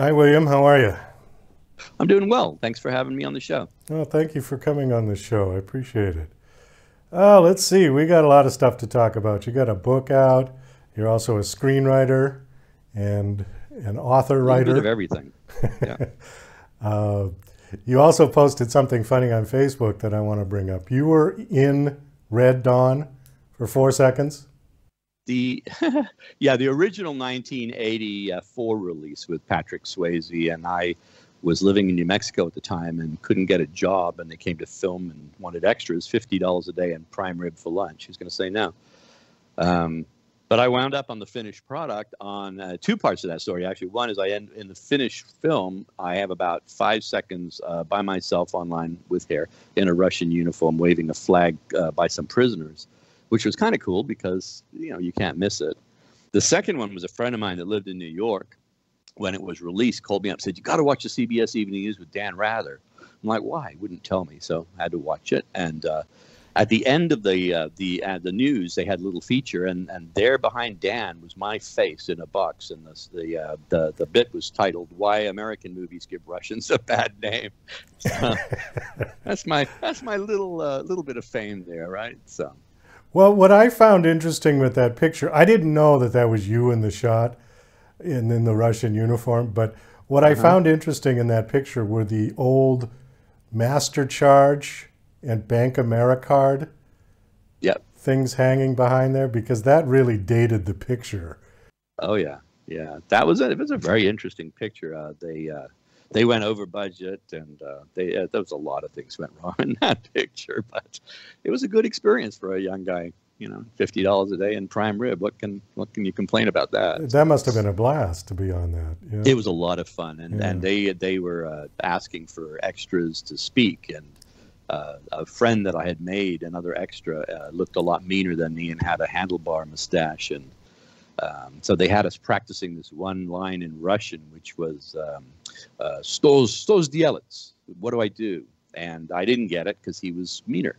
Hi, William. How are you? I'm doing well. Thanks for having me on the show. Well, thank you for coming on the show. I appreciate it. Let's see. We got a lot of stuff to talk about. You got a book out. You're also a screenwriter and an author A little bit of writer. everything. Yeah. uh, you also posted something funny on Facebook that I want to bring up. You were in Red Dawn for 4 seconds. The yeah, the original 1984 release with Patrick Swayze, and I was living in New Mexico at the time and couldn't get a job, and they came to film and wanted extras, $50 a day and prime rib for lunch. Who's going to say no? Um, but I wound up on the finished product on two parts of that story. Actually, one is I end in the finished film. I have about 5 seconds by myself online with hair in a Russian uniform, waving a flag by some prisoners, which was kind of cool because you can't miss it. The second one was a friend of mine that lived in New York. When it was released, called me up and said, "You got to watch the CBS Evening News with Dan Rather." I'm like, "Why?" He wouldn't tell me, so I had to watch it. And at the end of the news, they had a little feature, and there behind Dan was my face in a box, and the bit was titled "Why American Movies Give Russians a Bad Name." So that's my little bit of fame there, right? So. Well, what I found interesting with that picture, I didn't know that that was you in the shot in the Russian uniform, but what I Uh-huh. found interesting in that picture were the old Master Charge and Bank Americard Yep. things hanging behind there because that really dated the picture. Oh yeah, yeah. It was a very interesting picture. They went over budget, and there was a lot of things went wrong in that picture, but it was a good experience for a young guy. $50 a day in prime rib. What can you complain about that? That must have been a blast to be on that. Yeah. It was a lot of fun, and Yeah. they were asking for extras to speak, and a friend that I had made, another extra, looked a lot meaner than me and had a handlebar mustache, and so they had us practicing this one line in Russian, which was "Stos dielets." What do I do? And I didn't get it because he was meaner.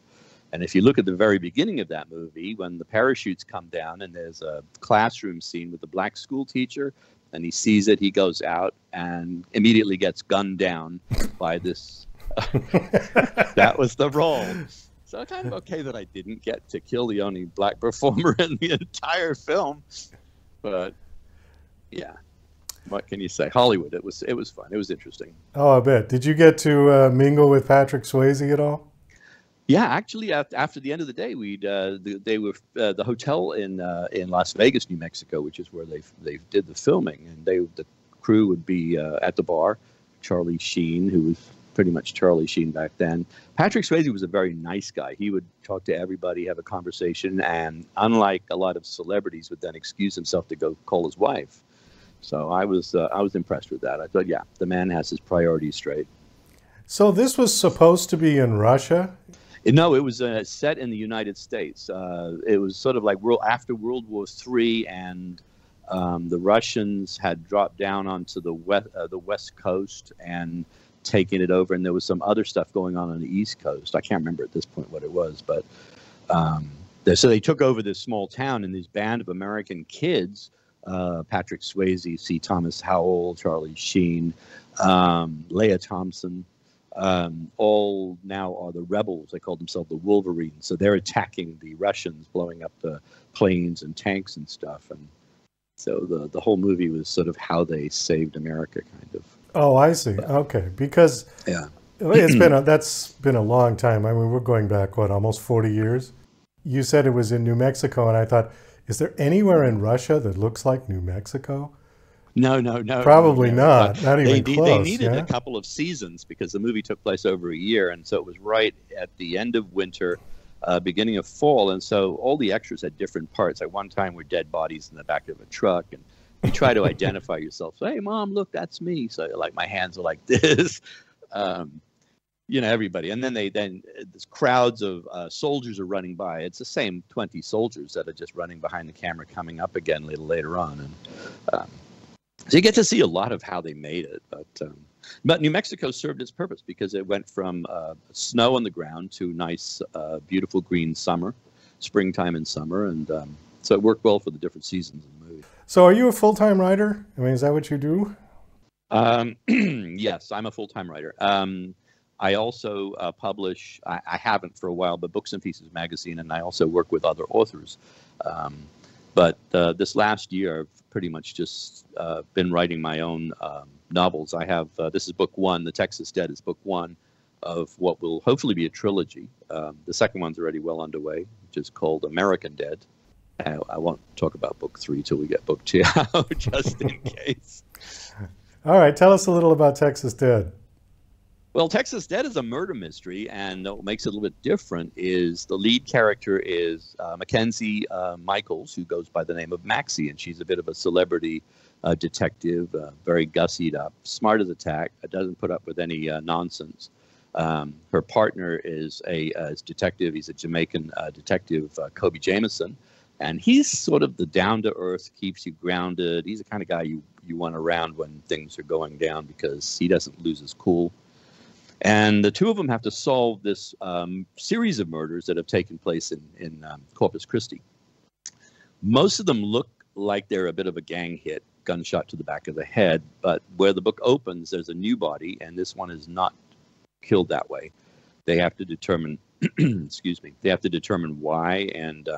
And if you look at the very beginning of that movie, when the parachutes come down and there's a classroom scene with the black school teacher, and he sees it, he goes out and immediately gets gunned down by this. That was the role. So kind of okay that I didn't get to kill the only black performer in the entire film. But yeah, what can you say? Hollywood. It was fun. It was interesting. Oh, I bet. Did you get to mingle with Patrick Swayze at all? Yeah, actually, after the end of the day, they were the hotel in Las Vegas, New Mexico, which is where they did the filming, and the crew would be at the bar. Charlie Sheen, who was pretty much Charlie Sheen back then. Patrick Swayze was a very nice guy. He would talk to everybody, have a conversation, and unlike a lot of celebrities, would then excuse himself to go call his wife. So I was impressed with that. I thought, yeah, the man has his priorities straight. So this was supposed to be in Russia. No, it was set in the United States. It was sort of like after World War III, and the Russians had dropped down onto the West Coast and taken it over, and there was some other stuff going on the East Coast. I can't remember at this point what it was, but so they took over this small town, and this band of American kids, Patrick Swayze, C. Thomas Howell, Charlie Sheen, Leah Thompson, all now are the rebels. They call themselves the Wolverines. So they're attacking the Russians, blowing up the planes and tanks and stuff. And so the whole movie was sort of how they saved America, kind of. Oh, I see. But, Okay, because yeah. that's been a long time. I mean, we're going back almost 40 years. You said it was in New Mexico, and I thought, is there anywhere in Russia that looks like New Mexico? No, no, no, no, Probably no. not. Not even They close. needed a Yeah. couple of seasons because the movie took place over a year, and so it was right at the end of winter, beginning of fall, and so all the extras had different parts. At one time, were dead bodies in the back of a truck, and you try to identify yourself. So, hey, Mom, look, that's me. So, like, my hands are like this. Um, everybody, and then there's crowds of soldiers are running by. It's the same 20 soldiers that are just running behind the camera, coming up again a little later on, and so you get to see a lot of how they made it. But New Mexico served its purpose because it went from snow on the ground to nice, beautiful green springtime and summer, and so it worked well for the different seasons of the movie. So are you a full-time writer? I mean, is that what you do? Yes, I'm a full-time writer. I also publish, I haven't for a while, but Books and Pieces magazine, and I also work with other authors. Um, but this last year, I've pretty much just been writing my own novels. I have, this is book one, The Texas Dead is book one of what will hopefully be a trilogy. The second one's already well underway, which is called American Dead. I won't talk about book three till we get book two out, just in case. All right, tell us a little about Texas Dead. Well, Texas Dead is a murder mystery, and what makes it a little bit different is the lead character is Mackenzie Michaels, who goes by the name of Maxie, and she's a bit of a celebrity detective, very gussied up, smart as a tack, doesn't put up with any nonsense. Her partner is a detective. He's a Jamaican detective, Kobe Jameson, and he's sort of the down-to-earth, keeps you grounded. He's the kind of guy you want around when things are going down because he doesn't lose his cool. And the two of them have to solve this series of murders that have taken place in Corpus Christi. Most of them look like they're a bit of a gang hit, gunshot to the back of the head, but where the book opens, there's a new body, and this one is not killed that way. They have to determine, excuse me, they have to determine why, and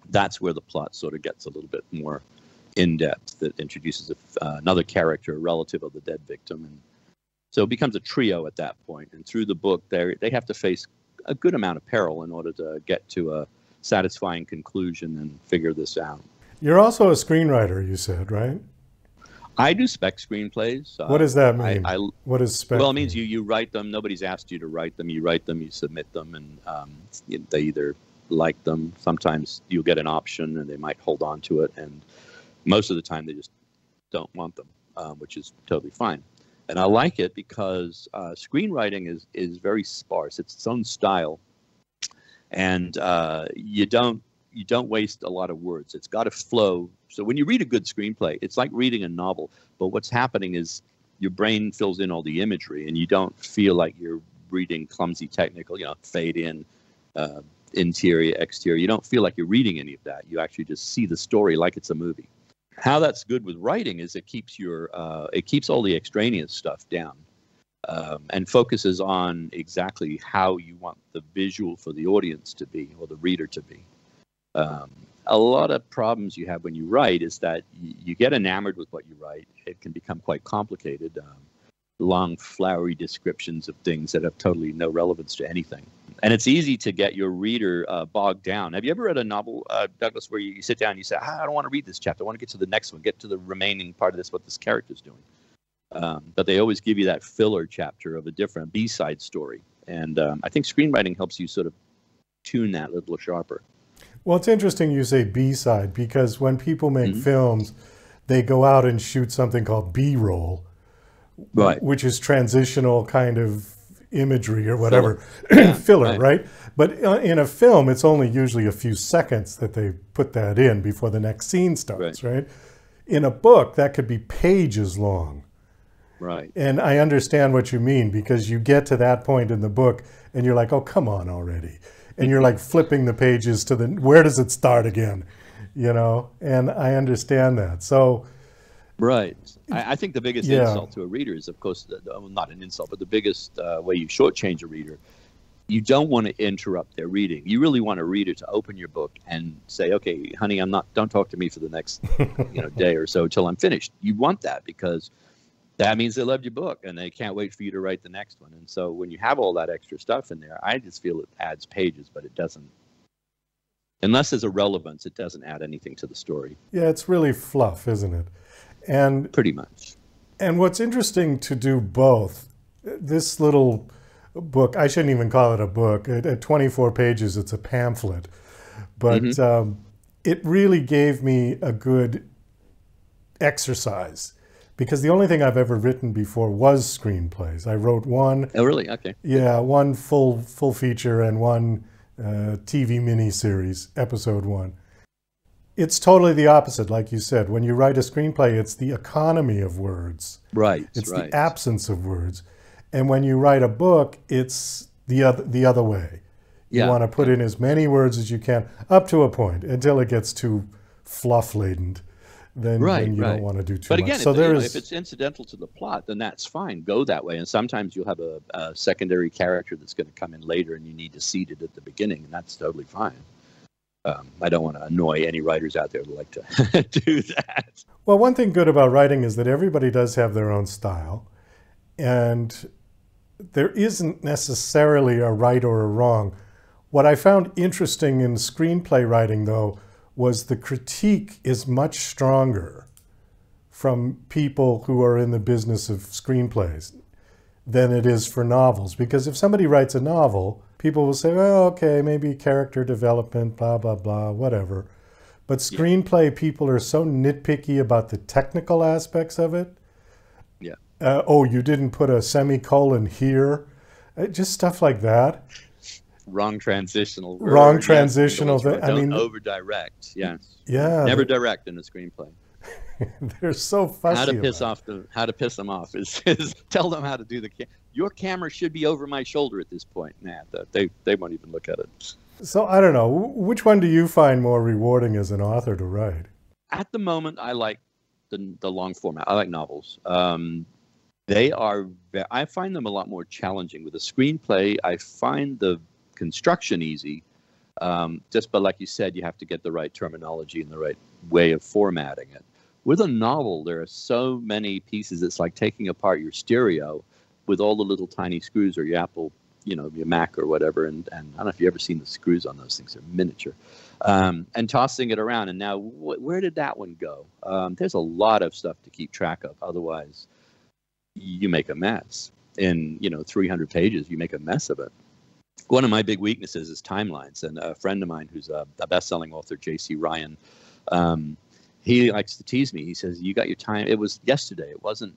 that's where the plot sort of gets a little bit more in-depth. That introduces another character, a relative of the dead victim, and so it becomes a trio at that point. And through the book, they have to face a good amount of peril in order to get to a satisfying conclusion and figure this out. You're also a screenwriter, you said, right? I do spec screenplays. What does that mean? What is spec? Well, it means you write them. Nobody's asked you to write them. You write them, you submit them, and they either like them. Sometimes you'll get an option, and they might hold on to it. And most of the time, they just don't want them, which is totally fine. And I like it because screenwriting is very sparse. It's its own style, and you don't waste a lot of words. It's got to flow. So when you read a good screenplay, it's like reading a novel. But what's happening is your brain fills in all the imagery, and you don't feel like you're reading clumsy technical, fade in, interior, exterior. You don't feel like you're reading any of that. You actually just see the story like it's a movie. How that's good with writing is it keeps all the extraneous stuff down, and focuses on exactly how you want the visual for the audience to be, or the reader to be. A lot of problems you have when you write is that you get enamored with what you write. It can become quite complicated, long, flowery descriptions of things that have totally no relevance to anything. And it's easy to get your reader bogged down. Have you ever read a novel, Douglas, where you sit down and you say, I don't want to read this chapter. I want to get to the next one, get to the remaining part of this, what this character's doing. But they always give you that filler chapter of a different B-side story. And I think screenwriting helps you sort of tune that a little sharper. Well, it's interesting you say B-side, because when people make films, they go out and shoot something called B-roll, right, which is transitional kind of imagery or whatever, filler, right? But in a film, it's only usually a few seconds that they put that in before the next scene starts, right? In a book, that could be pages long. Right. And I understand what you mean, because you get to that point in the book and you're like, oh, come on already. And you're like flipping the pages to where does it start again? And I understand that. So, right. I think the biggest insult to a reader is, of course, not an insult, but the biggest way you shortchange a reader. You don't want to interrupt their reading. You really want a reader to open your book and say, okay, honey, don't talk to me for the next day or so till I'm finished. You want that because that means they loved your book and they can't wait for you to write the next one. And so when you have all that extra stuff in there, I just feel it adds pages, but it doesn't, unless there's a relevance, it doesn't add anything to the story. Yeah, it's really fluff, isn't it? And pretty much. And what's interesting to do both, this little book, I shouldn't even call it a book. At 24 pages, it's a pamphlet. But it really gave me a good exercise, because the only thing I've ever written before was screenplays. I wrote one. Oh, really? Okay. Yeah, one full feature and one TV miniseries, episode 1. It's totally the opposite, like you said. When you write a screenplay, it's the economy of words. Right. It's the absence of words. And when you write a book, it's the other way. You want to put in as many words as you can, up to a point, until it gets too fluff-laden. then you don't want to do too but much. again, So if it's incidental to the plot, then that's fine. Go that way. And sometimes you'll have a secondary character that's going to come in later, and you need to seed it at the beginning, and that's totally fine. I don't want to annoy any writers out there who like to do that. Well, one thing good about writing is that everybody does have their own style, and there isn't necessarily a right or a wrong. What I found interesting in screenplay writing, though, was the critique is much stronger from people who are in the business of screenplays than it is for novels. Because if somebody writes a novel, people will say, oh, okay, maybe character development, blah, blah, blah, whatever. But screenplay, people are so nitpicky about the technical aspects of it. Yeah. Oh, you didn't put a semicolon here. Just stuff like that. Wrong transitional word. Wrong transitional thing. Don't over-direct. Yes. Yeah. Never direct in a screenplay. They're so fussy. How to piss them off is tell them how to do your camera should be over my shoulder at this point. Nah, they won't even look at it. So I don't know. Which one do you find more rewarding as an author to write? At the moment, I like the long format. I like novels. I find them a lot more challenging. With a screenplay, I find the construction easy. But like you said, you have to get the right terminology and the right way of formatting it. With a novel, there are so many pieces. It's like taking apart your stereo with all the little tiny screws, or your Apple, your Mac or whatever. And I don't know if you've ever seen the screws on those things. They're miniature. And tossing it around. And now, where did that one go? There's a lot of stuff to keep track of. Otherwise, you make a mess. In 300 pages, you make a mess of it. One of my big weaknesses is timelines. And a friend of mine who's a best-selling author, J.C. Ryan, he likes to tease me. He says, you got your time. It was yesterday. It wasn't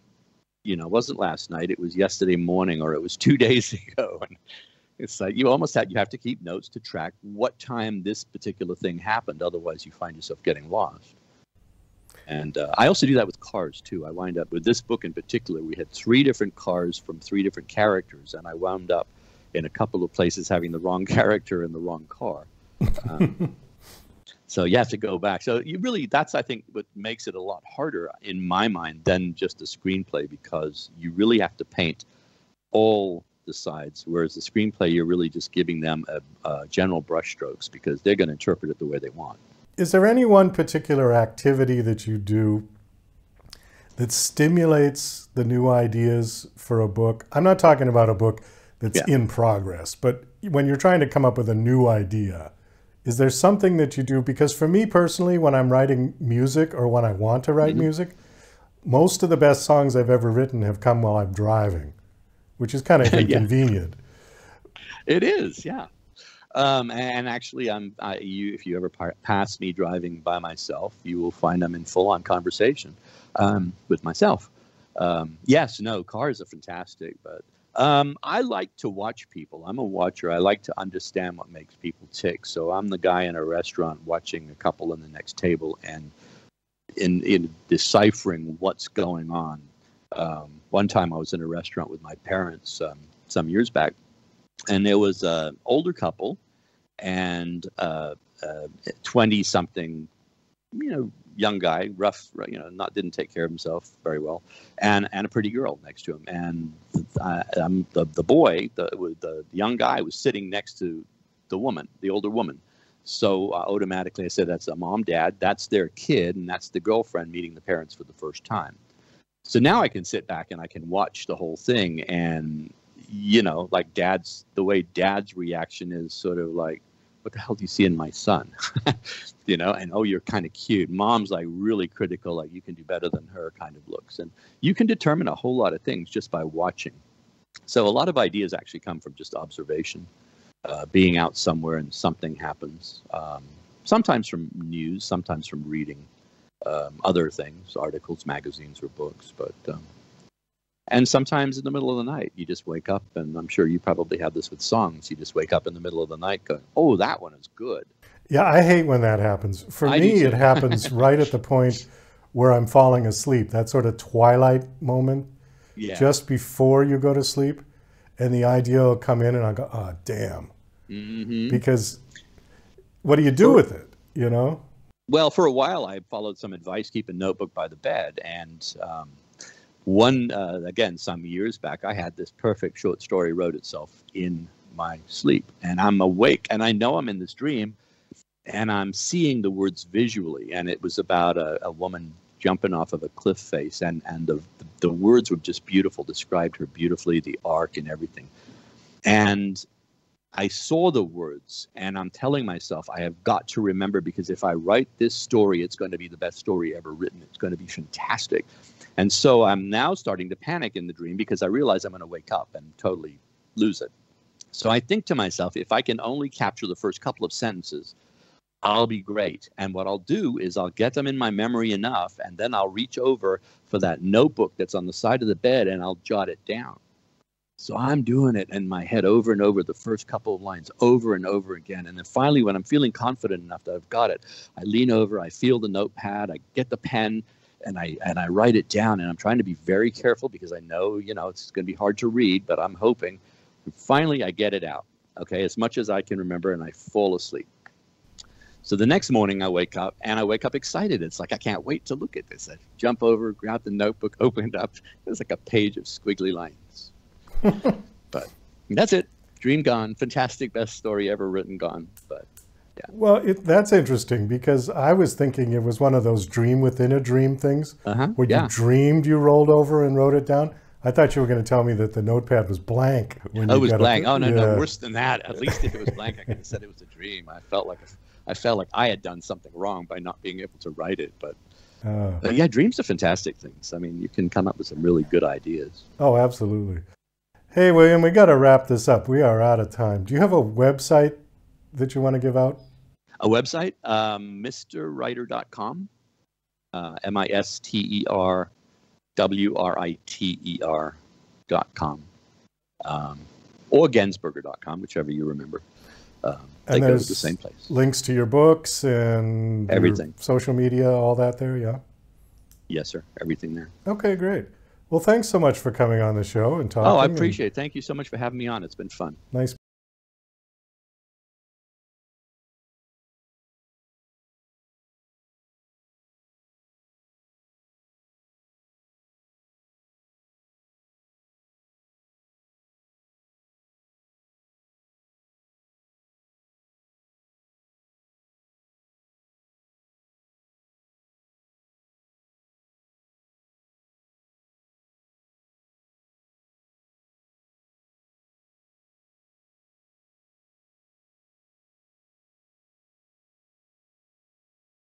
last night. It was yesterday morning, or it was 2 days ago. And it's like you have to keep notes to track what time this particular thing happened. Otherwise, you find yourself getting lost. And I also do that with cars, too. I wind up with this book in particular. We had 3 different cars from 3 different characters, and I wound up in a couple of places having the wrong character in the wrong car. So you have to go back. So that's, I think, what makes it a lot harder in my mind than just a screenplay, because you really have to paint all the sides, whereas the screenplay, you're really just giving them a general brushstrokes, because they're going to interpret it the way they want. Is there any one particular activity that you do that stimulates the new ideas for a book? I'm not talking about a book that's in progress, but when you're trying to come up with a new idea, is there something that you do? Because for me personally, when I'm writing music or when I want to write music, most of the best songs I've ever written have come while I'm driving, which is kind of inconvenient. It is, yeah. And actually, if you ever pass me driving by myself, you will find I'm in full-on conversation with myself. Cars are fantastic, but I like to watch people. I'm a watcher. I like to understand what makes people tick. So I'm the guy in a restaurant watching a couple in the next table and in deciphering what's going on. One time I was in a restaurant with my parents some years back, and there was an older couple and 20-something, young guy, rough, didn't take care of himself very well, and a pretty girl next to him. And the boy, the young guy, was sitting next to the woman, the older woman. So automatically I said, that's a mom, dad, that's their kid, and that's the girlfriend meeting the parents for the first time. So now I can sit back and I can watch the whole thing, and like the way dad's reaction is sort of like, what the hell do you see in my son? And, oh, you're kind of cute. Mom's like really critical, like you can do better than her kind of looks. And you can determine a whole lot of things just by watching. So a lot of ideas actually come from just observation, being out somewhere and something happens. Sometimes from news, sometimes from reading other things, articles, magazines, or books. But and sometimes in the middle of the night, you just wake up, and I'm sure you probably have this with songs. You just wake up in the middle of the night going, oh, that one is good. Yeah, I hate when that happens. For me, it happens right at the point where I'm falling asleep, that sort of twilight moment, just before you go to sleep. And the idea will come in, and I'll go, oh, damn. Because what do you do with it, Well, for a while, I followed some advice, keep a notebook by the bed. And again, some years back, I had this perfect short story wrote itself in my sleep. And I'm awake and I know I'm in this dream and I'm seeing the words visually. And it was about a woman jumping off of a cliff face. And the words were just beautiful, described her beautifully, the arc and everything. And I saw the words and I'm telling myself, I have got to remember, because if I write this story, it's going to be the best story ever written. It's going to be fantastic. And so I'm now starting to panic in the dream because I realize I'm going to wake up and totally lose it. So I think to myself, if I can only capture the first couple of sentences, I'll be great. And what I'll do is I'll get them in my memory enough, and then I'll reach over for that notebook that's on the side of the bed and I'll jot it down. So I'm doing it in my head over and over, the first couple of lines over and over again. And then finally, when I'm feeling confident enough that I've got it, I lean over, I feel the notepad, I get the pen, and I write it down. And I'm trying to be very careful because I know, it's going to be hard to read, but I'm hoping. And finally, I get it out, okay, as much as I can remember, and I fall asleep. So the next morning I wake up and I wake up excited. It's like, I can't wait to look at this. I jump over, grab the notebook, open it up. It's like a page of squiggly lines. But that's it. Dream gone. Fantastic, best story ever written, gone. But yeah. Well, that's interesting because I was thinking it was one of those dream within a dream things where you dreamed you rolled over and wrote it down. I thought you were going to tell me that the notepad was blank. When it was blank. Oh, no, no, worse than that. At least if it was blank, I could have said it was a dream. I felt like I had done something wrong by not being able to write it. But yeah, dreams are fantastic things. I mean, you can come up with some really good ideas. Oh, absolutely. Hey, William, we got to wrap this up. We are out of time. Do you have a website that you want to give out? A website? MrWriter.com. MisterWriter.com. Or Gensburger.com, whichever you remember. They go to the same place. Links to your books and everything. Social media, all that there, yeah? Yes, sir. Everything there. Okay, great. Well, thanks so much for coming on the show and talking. Oh, I appreciate it. Thank you so much for having me on. It's been fun. Nice